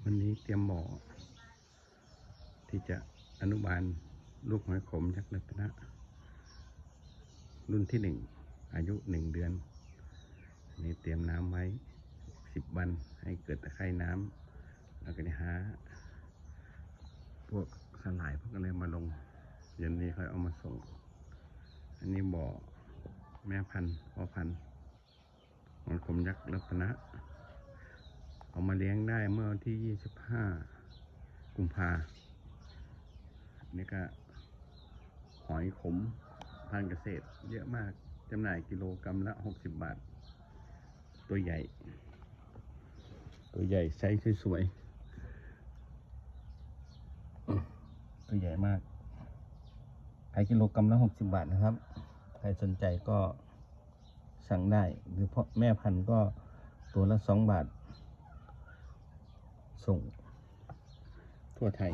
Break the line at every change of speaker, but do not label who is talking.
วันนี้เตรียมบ่อที่จะอนุบาลลูกหอยขมยักษ์รัตนะรุ่นที่1อายุ1 เดือนนี่เตรียมน้ำไว้10 วันให้เกิดตะไคร่น้ำแล้วก็ได้หาพวกสลายพวกอะไรมาลงเย็นนี้ค่อยเอามาส่งอันนี้บ่อแม่พันธุ์พ่อพันธุ์หอยขมยักษ์รัตนะเอามาเลี้ยงได้เมื่อวันที่25 กุมภาพันธ์นี่ก็หอยขมพันธุ์เกษตรเยอะมากจำหน่ายกิโลกรัมละ60 บาทตัวใหญ่ไซส์สวยๆตัวใหญ่มากขายกิโลกรัมละ60 บาทนะครับใครสนใจก็สั่งได้หรือเพราะแม่พันธุ์ก็ตัวละ2 บาทส่งทั่วไทย